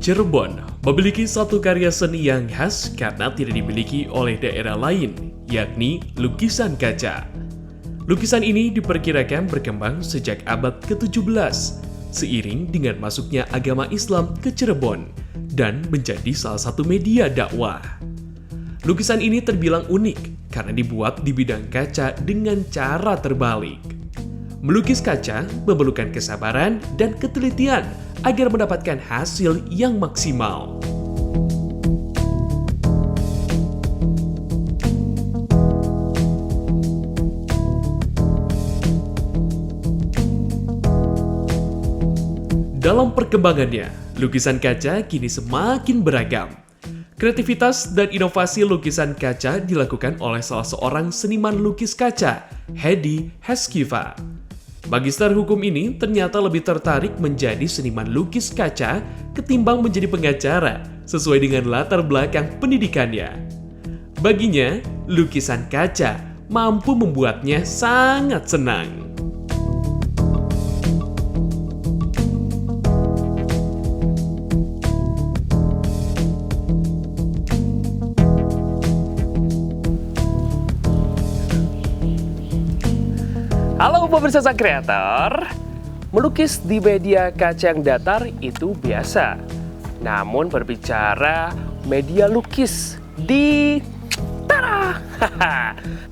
Cirebon memiliki satu karya seni yang khas karena tidak dimiliki oleh daerah lain, yakni lukisan kaca. Lukisan ini diperkirakan berkembang sejak abad ke-17, seiring dengan masuknya agama Islam ke Cirebon, dan menjadi salah satu media dakwah. Lukisan ini terbilang unik karena dibuat di bidang kaca dengan cara terbalik. Melukis kaca memerlukan kesabaran dan ketelitian agar mendapatkan hasil yang maksimal. Dalam perkembangannya, lukisan kaca kini semakin beragam. Kreativitas dan inovasi lukisan kaca dilakukan oleh salah seorang seniman lukis kaca, Hedi Heskiva. Magister hukum ini ternyata lebih tertarik menjadi seniman lukis kaca ketimbang menjadi pengacara sesuai dengan latar belakang pendidikannya. Baginya, lukisan kaca mampu membuatnya sangat senang. Halo pemirsa sang kreator, melukis di media kaca yang datar itu biasa. Namun berbicara media lukis di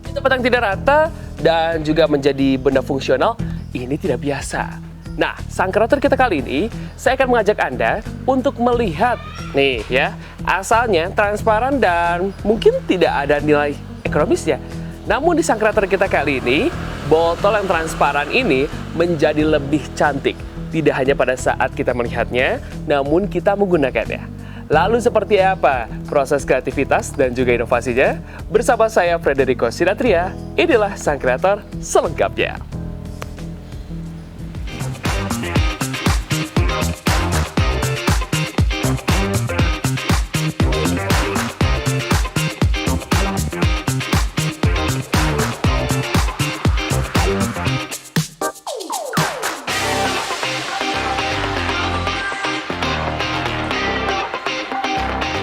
di tempat yang tidak rata dan juga menjadi benda fungsional, ini tidak biasa. Nah, sang kreator kita kali ini, saya akan mengajak Anda untuk melihat nih ya, asalnya transparan dan mungkin tidak ada nilai ekonomisnya. Namun di sang kreator kita kali ini, botol yang transparan ini menjadi lebih cantik. Tidak hanya pada saat kita melihatnya, namun kita menggunakannya. Lalu seperti apa proses kreativitas dan juga inovasinya? Bersama saya Frederico Sinatria, inilah sang kreator selengkapnya.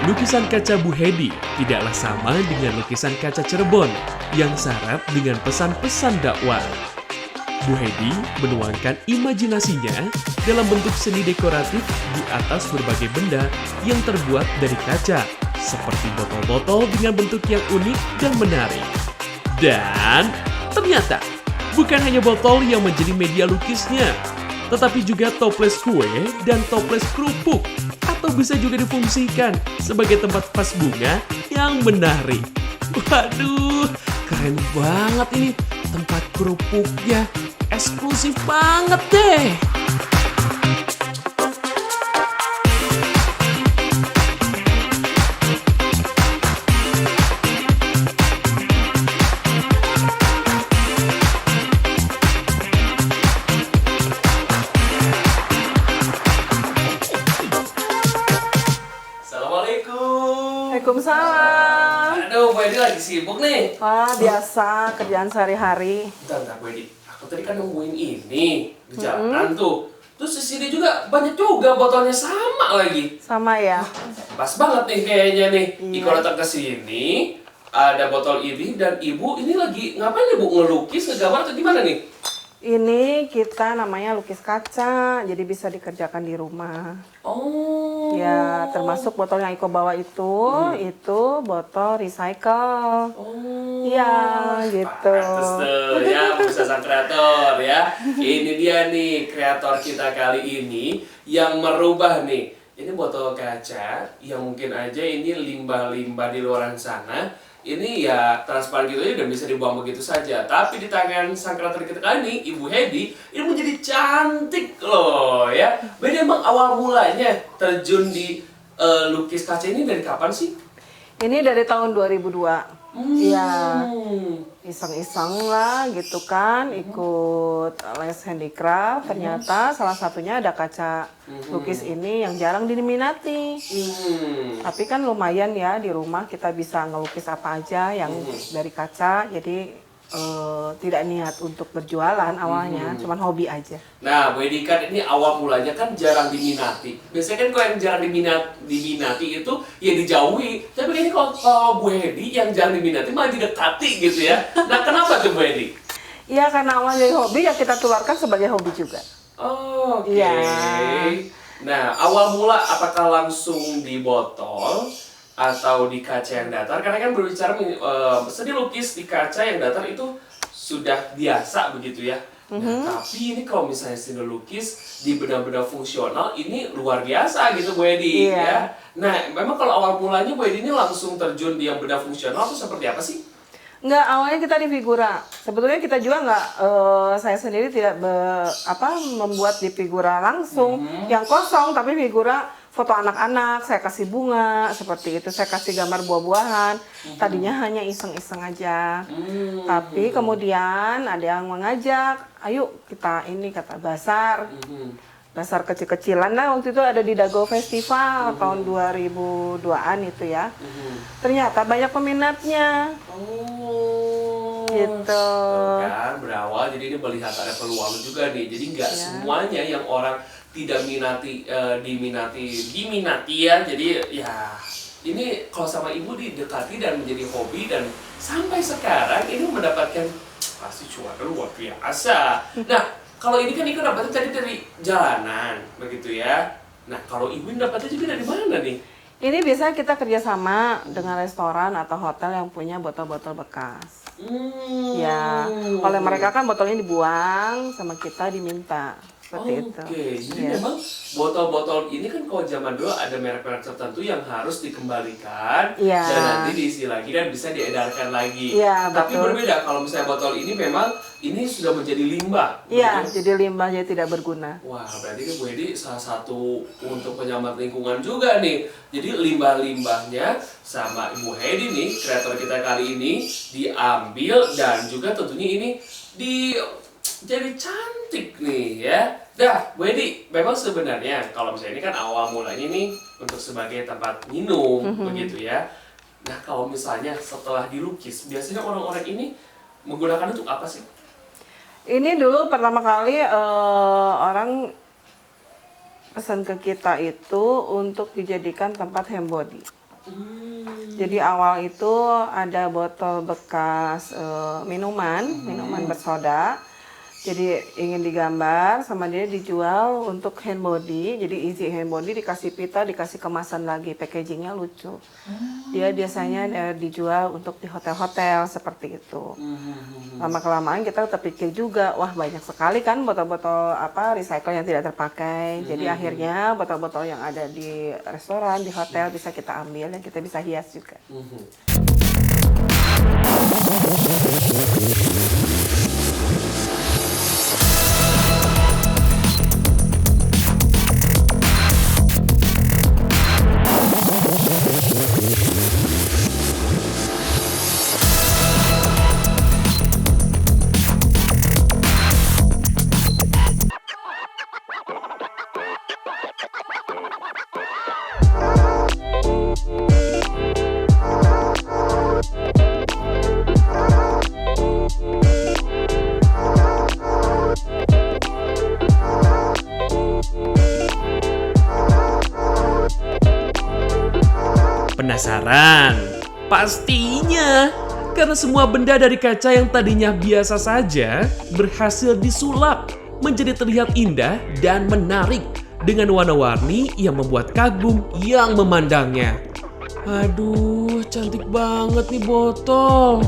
Lukisan kaca Bu Hedi tidaklah sama dengan lukisan kaca Cirebon yang syarat dengan pesan-pesan dakwah. Bu Hedi menuangkan imajinasinya dalam bentuk seni dekoratif di atas berbagai benda yang terbuat dari kaca, seperti botol-botol dengan bentuk yang unik dan menarik. Dan ternyata bukan hanya botol yang menjadi media lukisnya, tetapi juga toples kue dan toples kerupuk, atau bisa juga difungsikan sebagai tempat vas bunga yang menarik. Waduh, keren banget ini tempat kerupuknya, eksklusif banget deh. Waalaikumsalam. Aduh, Bu Edi lagi sibuk nih. Biasa kerjaan sehari-hari. Bentar, Bu Edi. Aku tadi kan nungguin ini di jalan tuh. Terus di sini juga banyak juga botolnya sama lagi. Sama ya. Pas banget nih kayaknya nih. Iya. Iko datang ke sini, ada botol ini dan Ibu ini lagi ngapain ya Bu? Ngelukis, ngegambar atau gimana nih? Ini kita namanya lukis kaca, jadi bisa dikerjakan di rumah. Oh. Ya, termasuk botol yang Iko bawa itu botol recycle. Oh. Iya, gitu. Pantes tuh ya, bisa sang kreator ya. Ini dia nih kreator kita kali ini yang merubah nih. Ini botol kaca yang mungkin aja ini limbah-limbah di luar sana. Ini ya transparan gitu aja dan bisa dibuang begitu saja. Tapi di tangan sang kreator kita kali ini, Ibu Hedi, ini menjadi cantik loh ya. Beda emang awal mulanya terjun di lukis kaca ini dari kapan sih? Ini dari tahun 2002. Iya, Hmm. iseng-iseng lah gitu kan, ikut les handicraft. Ternyata salah satunya ada kaca lukis ini yang jarang diminati. Tapi kan lumayan ya, di rumah kita bisa ngelukis apa aja yang dari kaca. Jadi tidak niat untuk berjualan awalnya, cuman hobi aja. Nah, Bu Hedi kan ini awal mulanya kan jarang diminati. Biasanya kan kalau yang jarang diminati itu ya dijauhi. Tapi ini kalau Bu Hedi yang jarang diminati malah didekati gitu ya. Nah, kenapa tuh Bu Hedi? Iya, karena awalnya dari hobi ya kita tularkan sebagai hobi juga. Oke. Iya. Nah, awal mula apakah langsung di botol atau di kaca yang datar? Karena kan berbicara seni lukis di kaca yang datar itu sudah biasa begitu ya. Nah, tapi ini kalau misalnya seni lukis di benda-benda fungsional ini luar biasa gitu Bu Hedi Iya. ya. Nah, memang kalau awal mulanya Bu Hedi ini langsung terjun di yang benda fungsional itu seperti apa sih? Enggak, awalnya kita di figura. Sebetulnya kita juga nggak, saya sendiri tidak membuat di figura langsung, yang kosong, tapi figura foto anak-anak, saya kasih bunga, seperti itu. Saya kasih gambar buah-buahan. Tadinya hanya iseng-iseng aja. Tapi kemudian ada yang mengajak, ayo kita ini, kata Basar. Basar kecil-kecilan lah, waktu itu ada di Dago Festival tahun 2002-an itu ya. Ternyata banyak peminatnya. Gitu. Tuh kan berawal jadi ini melihat ada peluang juga nih. Jadi nggak semuanya yang orang tidak diminati ya. Jadi ya ini kalau sama ibu didekati dan menjadi hobi dan sampai sekarang ini mendapatkan pasti cuan luar biasa. Nah, kalau ini kan Iko dapatnya tadi dari jalanan begitu ya. Nah, kalau ibu dapatnya juga dari mana nih? Ini biasanya kita kerjasama dengan restoran atau hotel yang punya botol-botol bekas. Ya, oleh mereka kan botolnya dibuang, sama kita diminta. Seperti itu. Oke, jadi Ya. memang botol-botol ini kan kalau zaman dulu ada merek-merek tertentu yang harus dikembalikan Iya. dan nanti diisi lagi dan bisa diedarkan lagi. Iya, Tapi betul. berbeda kalau misalnya botol ini memang ini sudah menjadi limbah. Iya, begitu? jadi limbahnya tidak berguna. Wah, berarti kan Bu Hedi salah satu untuk penyelamat lingkungan juga nih. Jadi limbah-limbahnya sama Ibu Hedi nih, kreator kita kali ini diambil dan juga tentunya ini jadi cantik nih ya. Dah, Bu Hedi, memang sebenarnya kalau misalnya ini kan awal mulanya nih untuk sebagai tempat minum begitu ya. Nah, kalau misalnya setelah dilukis, biasanya orang-orang ini menggunakan untuk apa sih? Ini dulu pertama kali orang pesan ke kita itu untuk dijadikan tempat hand body. Jadi awal itu ada botol bekas minuman bersoda. Jadi ingin digambar sama dia dijual untuk hand body. Jadi isi hand body dikasih pita, dikasih kemasan lagi, packagingnya lucu. Dia biasanya dijual untuk di hotel-hotel seperti itu. Lama-kelamaan kita terpikir juga, wah banyak sekali kan botol-botol recycle yang tidak terpakai. Jadi akhirnya botol-botol yang ada di restoran, di hotel bisa kita ambil dan kita bisa hias juga. Penasaran? Pastinya! Karena semua benda dari kaca yang tadinya biasa saja berhasil disulap menjadi terlihat indah dan menarik dengan warna-warni yang membuat kagum yang memandangnya. Aduh, cantik banget nih botol.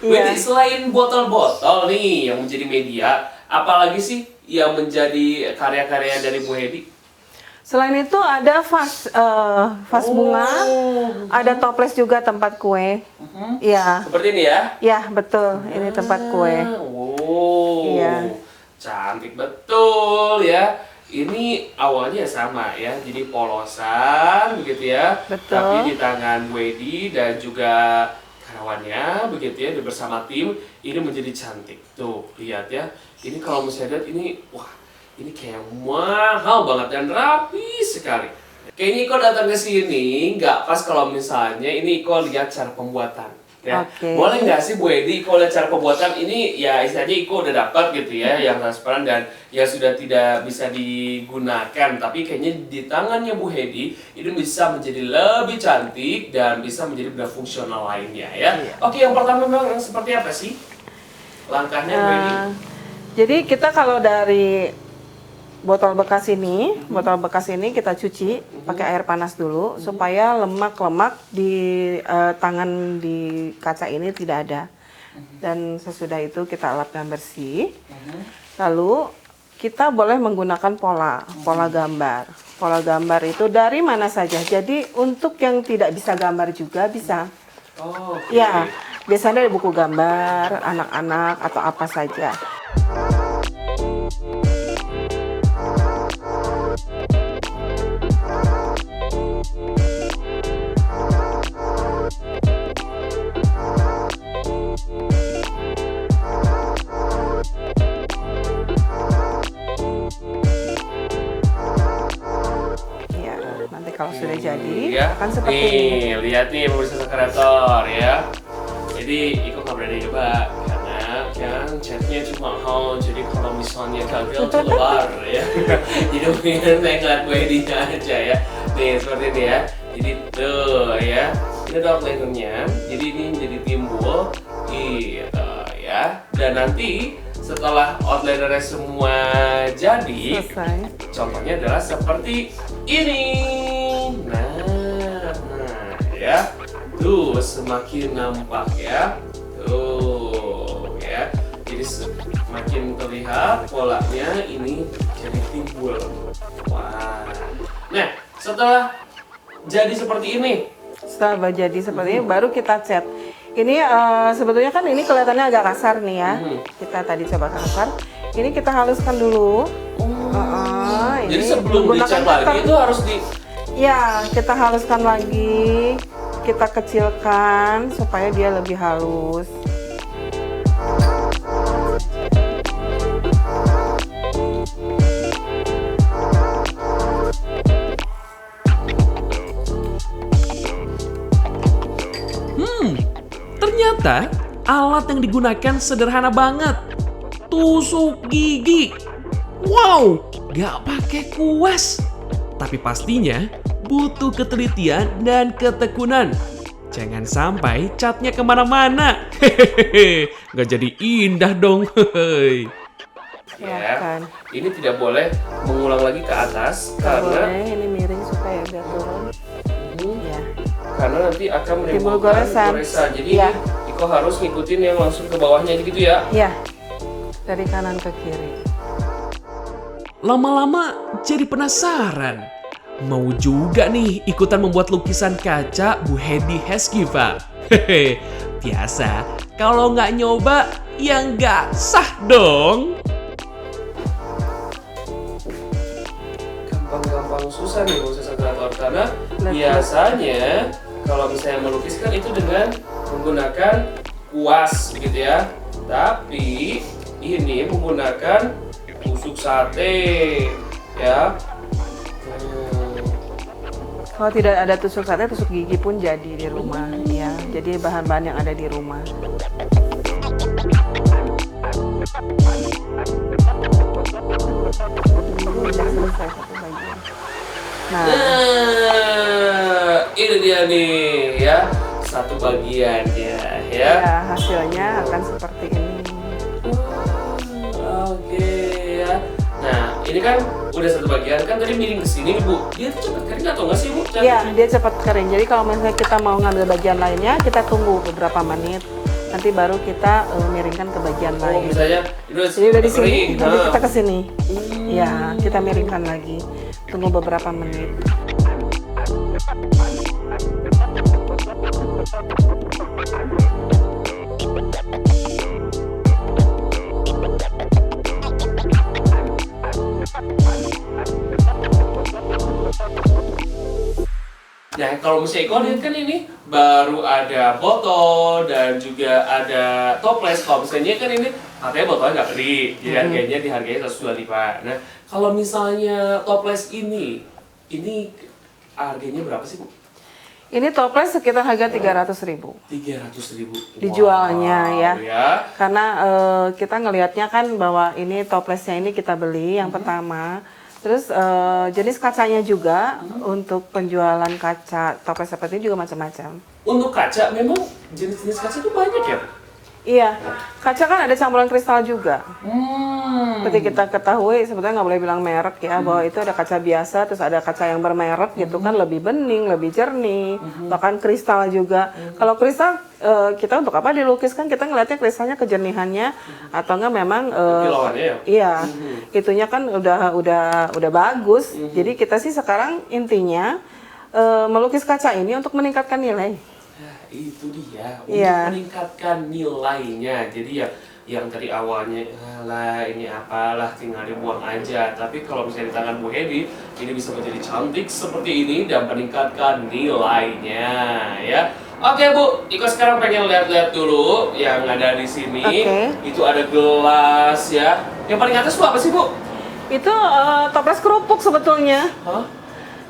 Jadi selain botol-botol nih yang menjadi media, apalagi sih yang menjadi karya-karya dari Bu Hedi? Selain itu ada vas bunga, ada toples juga tempat kue. Iya. Seperti ini ya? Ya, betul. Ini tempat kue. Wow, Iya. cantik betul ya. Ini awalnya sama ya, jadi polosan begitu ya. Betul. Tapi di tangan Bu Hedi dan juga karyawannya begitu ya, bersama tim ini menjadi cantik. Tuh, lihat ya. Ini kalau misalnya lihat ini, wah, ini kayak mahal banget dan rapi sekali. Kayaknya Iko datang ke sini nggak pas kalau misalnya ini Iko lihat cara pembuatan. Ya. Oke. Boleh nggak sih Bu Edi Iko lihat cara pembuatan ini ya istilahnya Iko udah dapat gitu ya yang transparan dan ya sudah tidak bisa digunakan tapi kayaknya di tangannya Bu Hedi ini bisa menjadi lebih cantik dan bisa menjadi benda fungsional lainnya ya. Iya. Oke, yang pertama memang seperti apa sih langkahnya Bu Hedi? Jadi kita kalau dari botol bekas ini kita cuci pakai air panas dulu supaya lemak-lemak di tangan di kaca ini tidak ada. Dan sesudah itu kita lapkan bersih. Lalu kita boleh menggunakan pola gambar. Pola gambar itu dari mana saja. Jadi untuk yang tidak bisa gambar juga bisa. Oh, oke. Ya, biasanya dari buku gambar anak-anak atau apa saja. Ya, nanti kalau sudah jadi akan seperti ini. Nih, lihat nih pemirsa kreator ya. Jadi Iko nggak berani coba karena kan catnya cuma mahal. Jadi kalau misalnya gagal keluar ya. Jadi mungkin saya ngeliat Bu Edinya aja ya. Nih seperti ini ya. Jadi tuh ya. Ini ada outlinernya. Jadi ini jadi timbul gitu ya. Dan nanti setelah outlinernya semua jadi, Selesai. contohnya adalah seperti ini. Nah, ya. Tuh, semakin nampak ya. Tuh, ya. Jadi semakin terlihat polanya ini jadi timbul. Wah. Nah, setelah jadi seperti ini, Setelah jadi seperti ini, baru kita cat. Ini sebetulnya kan ini kelihatannya agak kasar nih ya. Kita tadi coba kasar. Ini kita haluskan dulu. jadi Ini sebelum menggunakan dicat lagi cutter. itu harus di Ya, kita haluskan lagi. Kita kecilkan supaya dia lebih halus. Ternyata alat yang digunakan sederhana banget. Tusuk gigi. Wow, gak pakai kuas. Tapi pastinya butuh ketelitian dan ketekunan. Jangan sampai catnya kemana-mana. Hehehe, gak jadi indah dong. Hehehe. ya. Silakan. Ini tidak boleh mengulang lagi ke atas Nggak karena boleh, ini miring supaya biar turun. Ya. karena nanti akan Timbul menimbulkan goresan. goresan. Jadi Iya. Iko harus ngikutin yang langsung ke bawahnya gitu ya. Ya, dari kanan ke kiri. Lama-lama jadi penasaran. Mau juga nih ikutan membuat lukisan kaca Bu Hedi Heskiva. Hehe, biasa kalau nggak nyoba ya nggak sah dong. Gampang-gampang susah nih proses kreator karena Betul. biasanya kalau misalnya melukiskan itu dengan menggunakan kuas gitu ya. Tapi ini menggunakan tusuk sate ya. Kalau tidak ada tusuk sate, tusuk gigi pun jadi di rumah. Ya, jadi bahan-bahan yang ada di rumah. Sudah selesai satu bagian. Nah, Nah, ini dia nih ya satu bagiannya ya. ya hasilnya akan seperti ini. Oke ya. Nah, ini kan udah satu bagian kan tadi miring ke sini Bu. Dia tuh cepet kering atau nggak sih Bu? Ya, dia cepat kering. Jadi kalau misalnya kita mau ngambil bagian lainnya, kita tunggu beberapa menit. Nanti baru kita miringkan ke bagian Oh, lain. misalnya Jadi udah di sini, kering. nanti Nah. kita ke sini. Ya, kita miringkan lagi. Tunggu beberapa menit. Nah, kalau misalnya Iko lihat kan ini baru ada botol dan juga ada toples. Kalau misalnya kan ini katanya botolnya nggak beli, jadi harganya dihargai 125. Nah, kalau misalnya toples ini harganya berapa sih, Bu? Ini toples sekitar harga 300.000 300.000. dijualnya ya. Ya. Karena kita ngelihatnya kan bahwa ini toplesnya ini kita beli yang pertama. Terus jenis kacanya juga untuk penjualan kaca toples seperti ini juga macam-macam. Untuk kaca memang jenis-jenis kaca itu banyak ya? Iya, kaca kan ada campuran kristal juga. Seperti kita ketahui, sebetulnya nggak boleh bilang merek ya, bahwa itu ada kaca biasa, terus ada kaca yang bermerek gitu kan, lebih bening, lebih jernih, bahkan kristal juga. Kalau kristal, kita untuk apa dilukiskan? Kita ngelihatnya kristalnya kejernihannya, atau enggak memang Kilauannya ya? iya, itunya kan udah bagus. Jadi kita sih sekarang intinya melukis kaca ini untuk meningkatkan nilai. Nah, itu dia, untuk Iya. meningkatkan nilainya. Jadi ya yang tadi awalnya, lah ini apalah tinggal dibuang aja. Tapi kalau misalnya di tangan Bu Hedi, ini bisa menjadi cantik seperti ini dan meningkatkan nilainya ya. Oke Bu, Iko sekarang pengen lihat-lihat dulu yang ada di sini. Oke. Itu ada gelas ya. Yang paling atas itu apa sih Bu? Itu toples kerupuk sebetulnya. Hah?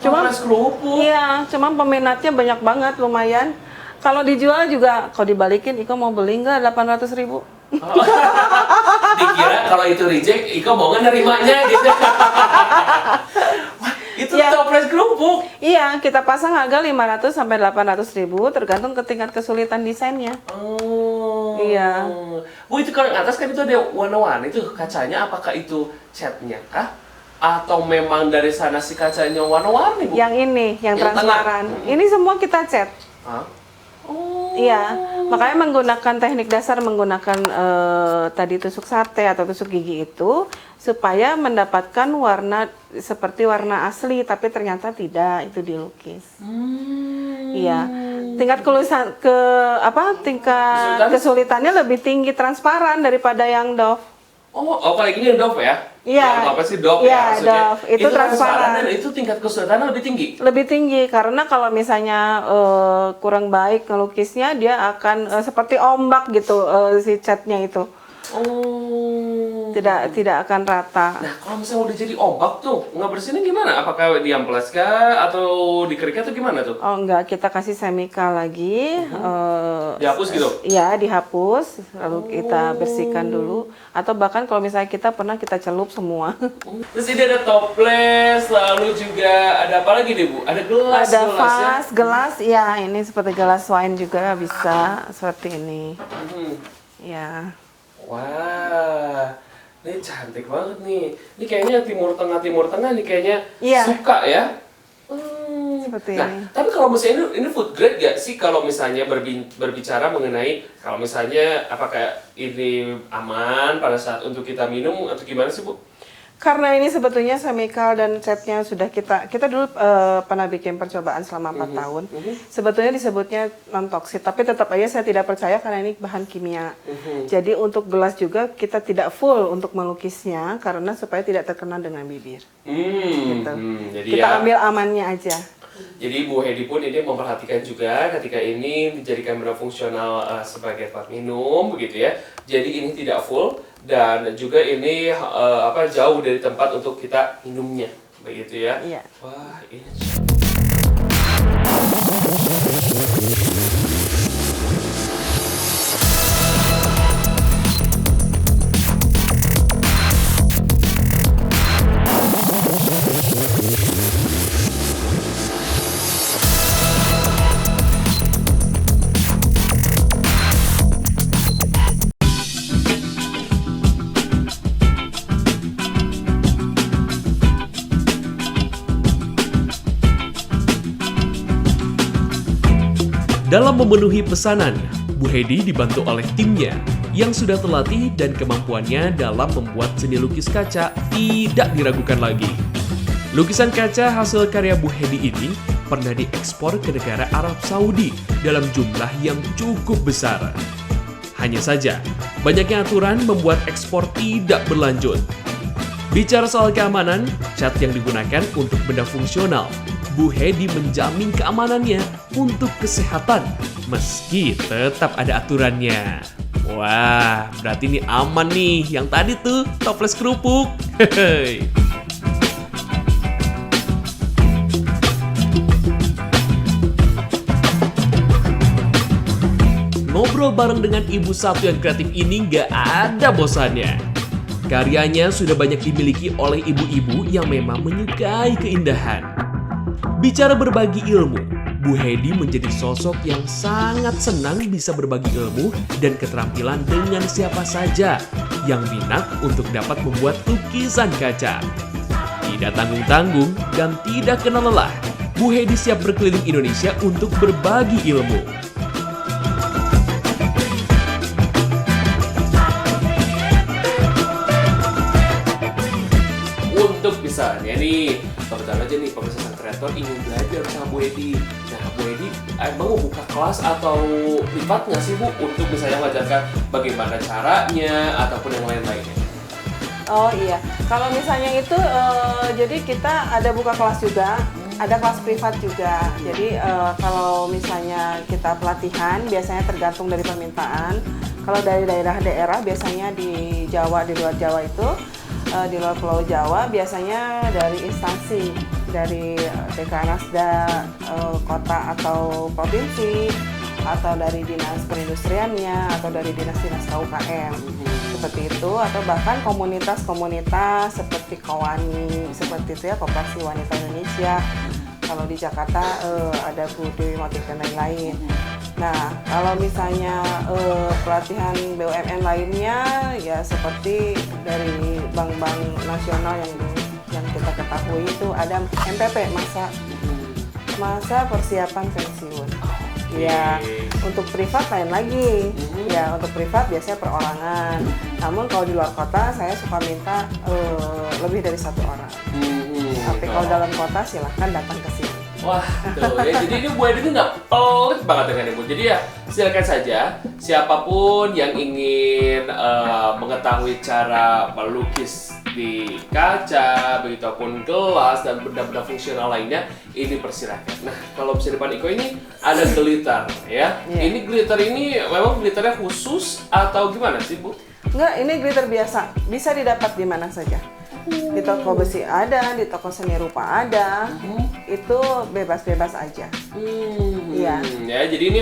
Cuma- Toples kerupuk. Iya, cuma peminatnya banyak banget, lumayan. Kalau dijual juga, kalau dibalikin, Iko mau beli nggak 800.000? Dikira kalau itu reject, Iko mau nggak nerimanya gitu. Wah, itu Ya. toples kerupuk. Iya, kita pasang harga 500 sampai 800.000, tergantung ke tingkat kesulitan desainnya. Oh. Iya. Bu, itu kalau yang atas kan itu ada warna-warni itu kacanya, apakah itu catnya kah? Atau memang dari sana si kacanya warna-warni, Bu? Yang ini, yang Yang transparan. Ini semua kita cat. Hah? Oh. Iya, makanya menggunakan teknik dasar menggunakan tadi tusuk sate atau tusuk gigi itu supaya mendapatkan warna seperti warna asli, tapi ternyata tidak, itu dilukis. Iya, tingkat tingkat kesulitannya lebih tinggi transparan daripada yang doff. Oh, apalagi ini Dove ya? Iya. Yang apa sih Dove Iya, ya maksudnya? Dove. Itu transparan. Dan itu tingkat kesulitannya lebih tinggi. Lebih tinggi karena kalau misalnya kurang baik ngelukisnya dia akan seperti ombak gitu si catnya itu. Oh. Tidak akan rata. Nah, kalau misalnya udah jadi ombak tuh, ngebersihinnya gimana? Apakah diamplas kah? Atau dikeriknya tuh gimana tuh? Oh enggak, kita kasih semikal lagi. Dihapus gitu? Iya, dihapus, lalu kita bersihkan dulu. Atau bahkan kalau misalnya kita celup semua. Terus ini ada toples, lalu juga ada apa lagi deh Bu? Ada gelas, Ada gelas ya? vas, gelas, ya ini seperti gelas wine juga bisa seperti ini. Ya. Wah, ini cantik banget nih. Ini kayaknya Timur Tengah nih kayaknya Iya. suka ya. Seperti Nah, ini. tapi kalau misalnya ini food grade gak sih kalau misalnya berbicara mengenai kalau misalnya apakah ini aman pada saat untuk kita minum atau gimana sih Bu? Karena ini sebetulnya semikal dan catnya sudah kita dulu pernah bikin percobaan selama 4 tahun. Sebetulnya disebutnya non toksik, tapi tetap aja saya tidak percaya karena ini bahan kimia. Jadi untuk gelas juga kita tidak full untuk melukisnya karena supaya tidak terkena dengan bibir. Gitu. Jadi Kita ya, ambil amannya aja. jadi Bu Hedi pun ini memperhatikan juga ketika ini dijadikan benda fungsional sebagai tempat minum begitu ya. Jadi ini tidak full dan juga ini jauh dari tempat untuk kita minumnya begitu ya. Iya. Wah, ini Dalam memenuhi pesanan, Bu Hedi dibantu oleh timnya yang sudah terlatih dan kemampuannya dalam membuat seni lukis kaca tidak diragukan lagi. Lukisan kaca hasil karya Bu Hedi ini pernah diekspor ke negara Arab Saudi dalam jumlah yang cukup besar. Hanya saja, banyaknya aturan membuat ekspor tidak berlanjut. Bicara soal keamanan, cat yang digunakan untuk benda fungsional, Bu Hedi menjamin keamanannya untuk kesehatan, meski tetap ada aturannya. Wah, berarti ini aman nih, yang tadi tuh toples kerupuk. Hehehe. ngobrol bareng dengan ibu satu yang kreatif ini nggak ada bosannya. Karyanya sudah banyak dimiliki oleh ibu-ibu yang memang menyukai keindahan. Bicara berbagi ilmu, Bu Hedi menjadi sosok yang sangat senang bisa berbagi ilmu dan keterampilan dengan siapa saja yang minat untuk dapat membuat lukisan kaca. Tidak tanggung-tanggung dan tidak kenal lelah, Bu Hedi siap berkeliling Indonesia untuk berbagi ilmu. Untuk misalnya nih, kebetulan aja nih pemirsa sang kreator ingin belajar sama Bu Hedi. Nah, Bu Hedi emang mau buka kelas atau privat nggak sih Bu untuk misalnya mengajarkan bagaimana caranya ataupun yang lain-lainnya? Oh iya, kalau misalnya itu jadi kita ada buka kelas juga, ada kelas privat juga. Jadi kalau misalnya kita pelatihan biasanya tergantung dari permintaan. Kalau dari daerah-daerah biasanya di Jawa, di luar Jawa itu, di luar Pulau Jawa biasanya dari instansi, dari Dekranasda kota atau provinsi, atau dari dinas perindustriannya, atau dari dinas-dinas KUKM. Seperti itu, atau bahkan komunitas-komunitas seperti Kowani, seperti itu ya, Koperasi Wanita Indonesia. Kalau di Jakarta ada Bu Dewi Motif dan lain-lain. Nah, kalau misalnya pelatihan BUMN lainnya ya seperti dari bank-bank nasional yang kita ketahui itu ada MPP, masa persiapan pensiun. Ya, untuk privat lain lagi. Ya, untuk privat biasanya perorangan. Namun kalau di luar kota saya suka minta lebih dari 1 orang. Tapi kalau dalam kota silahkan datang ke sini. Wah, tuh ya. Jadi ini Bu Hedi ini nggak pelit banget dengan Ibu. Jadi ya silakan saja siapapun yang ingin mengetahui cara melukis di kaca, begitupun gelas dan benda-benda fungsional lainnya, ini persilakan. Nah, kalau bisa depan Iko ini ada glitter ya. Yeah. Ini glitter ini memang glitternya khusus atau gimana sih Bu? Enggak, ini glitter biasa. Bisa didapat di mana saja. Di toko besi ada, di toko seni rupa ada. Itu bebas-bebas aja. Iya. Ya, jadi ini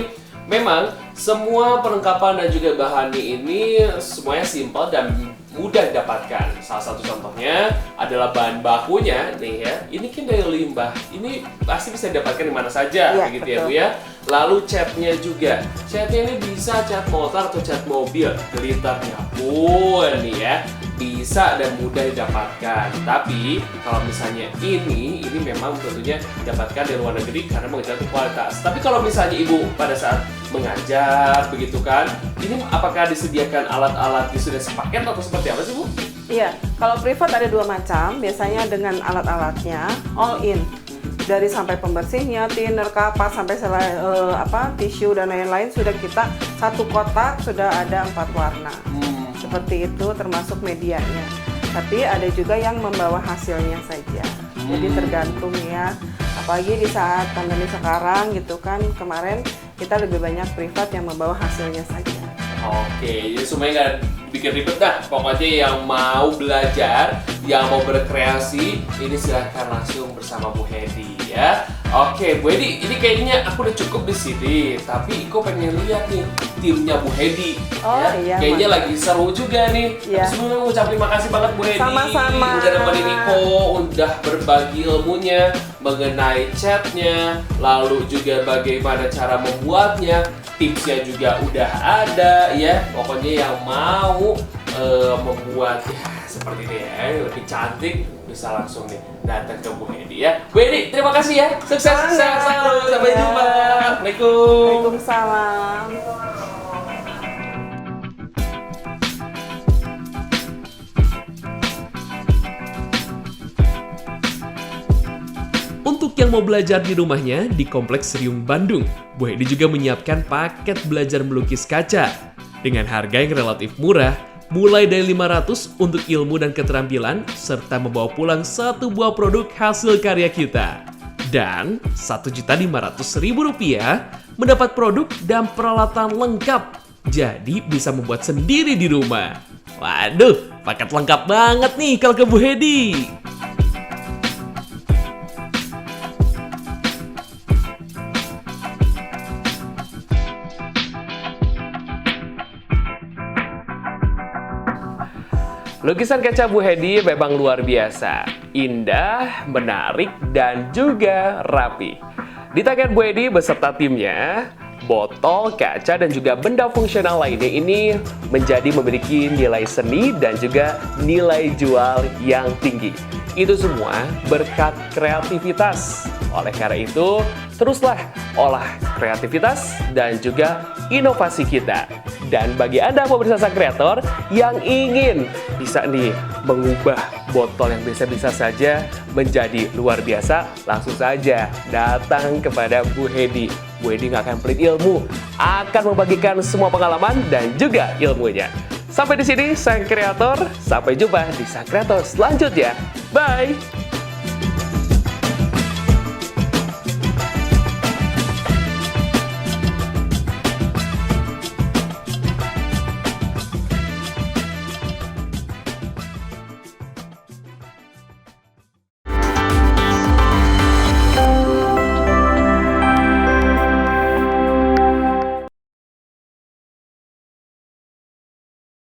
memang semua perlengkapan dan juga bahannya ini semuanya simpel dan mudah didapatkan. Salah satu contohnya adalah bahan bakunya nih ya. Ini kan dari limbah. Ini pasti bisa didapatkan di mana saja, ya, begitu betul. ya Bu ya. Lalu catnya juga. Catnya ini bisa cat motor atau cat mobil. Glitternya pun nih ya bisa dan mudah didapatkan. Tapi kalau misalnya ini memang tentunya didapatkan dari luar negeri karena mengejar kualitas. Tapi kalau misalnya Ibu pada saat mengajar begitu kan, ini apakah disediakan alat-alat yang sudah sepaket atau seperti apa sih Bu? Iya, kalau privat ada 2 macam, biasanya dengan alat-alatnya all in. Dari sampai pembersihnya, thinner, kapas, sampai tisu dan lain-lain sudah kita satu kotak sudah ada 4 warna. Seperti itu termasuk medianya. Tapi ada juga yang membawa hasilnya saja. Jadi tergantung ya. Apalagi di saat pandemi sekarang gitu kan, kemarin kita lebih banyak privat yang membawa hasilnya saja. Oke, jadi semuanya nggak bikin ribet dah. Pokoknya yang mau belajar, yang mau berkreasi, ini silahkan langsung bersama Bu Hedi ya. Oke, Bu Hedi, ini kayaknya aku udah cukup di sini. Tapi Iko pengen lihat nih timnya Bu Hedi. Oh ya. iya. Kayaknya lagi seru juga nih. Iya. Sebelumnya mau ucap terima kasih banget Bu Hedi. Sama-sama. Udah nemenin Iko, udah berbagi ilmunya mengenai catnya, lalu juga bagaimana cara membuatnya. Tipsnya juga udah ada ya. Pokoknya yang mau membuat ya seperti ini ya lebih cantik bisa langsung nih datang ke Bu Hedi ya. Bu Hedi, terima kasih ya. Sukses selalu. Sampai jumpa. Assalamualaikum. Waalaikumsalam. Untuk yang mau belajar di rumahnya di Kompleks Riung Bandung, Bu Hedi juga menyiapkan paket belajar melukis kaca dengan harga yang relatif murah, mulai dari 500 untuk ilmu dan keterampilan, serta membawa pulang 1 buah produk hasil karya kita. Dan Rp1.500.000 mendapat produk dan peralatan lengkap, jadi bisa membuat sendiri di rumah. Waduh, paket lengkap banget nih kalau ke Bu Hedi. Lukisan kaca Bu Hedi memang luar biasa, indah, menarik, dan juga rapi. Di tangan Bu Hedi beserta timnya, botol, kaca, dan juga benda fungsional lainnya ini memiliki nilai seni dan juga nilai jual yang tinggi. Itu semua berkat kreativitas. Oleh karena itu, teruslah olah kreativitas dan juga inovasi kita. Dan bagi Anda pemirsa sang kreator yang ingin bisa nih mengubah botol yang biasa-biasa saja menjadi luar biasa, langsung saja datang kepada Bu Hedi. Bu Hedi nggak akan pelit ilmu, akan membagikan semua pengalaman dan juga ilmunya. Sampai di sini sang kreator, sampai jumpa di sang kreator selanjutnya. Bye!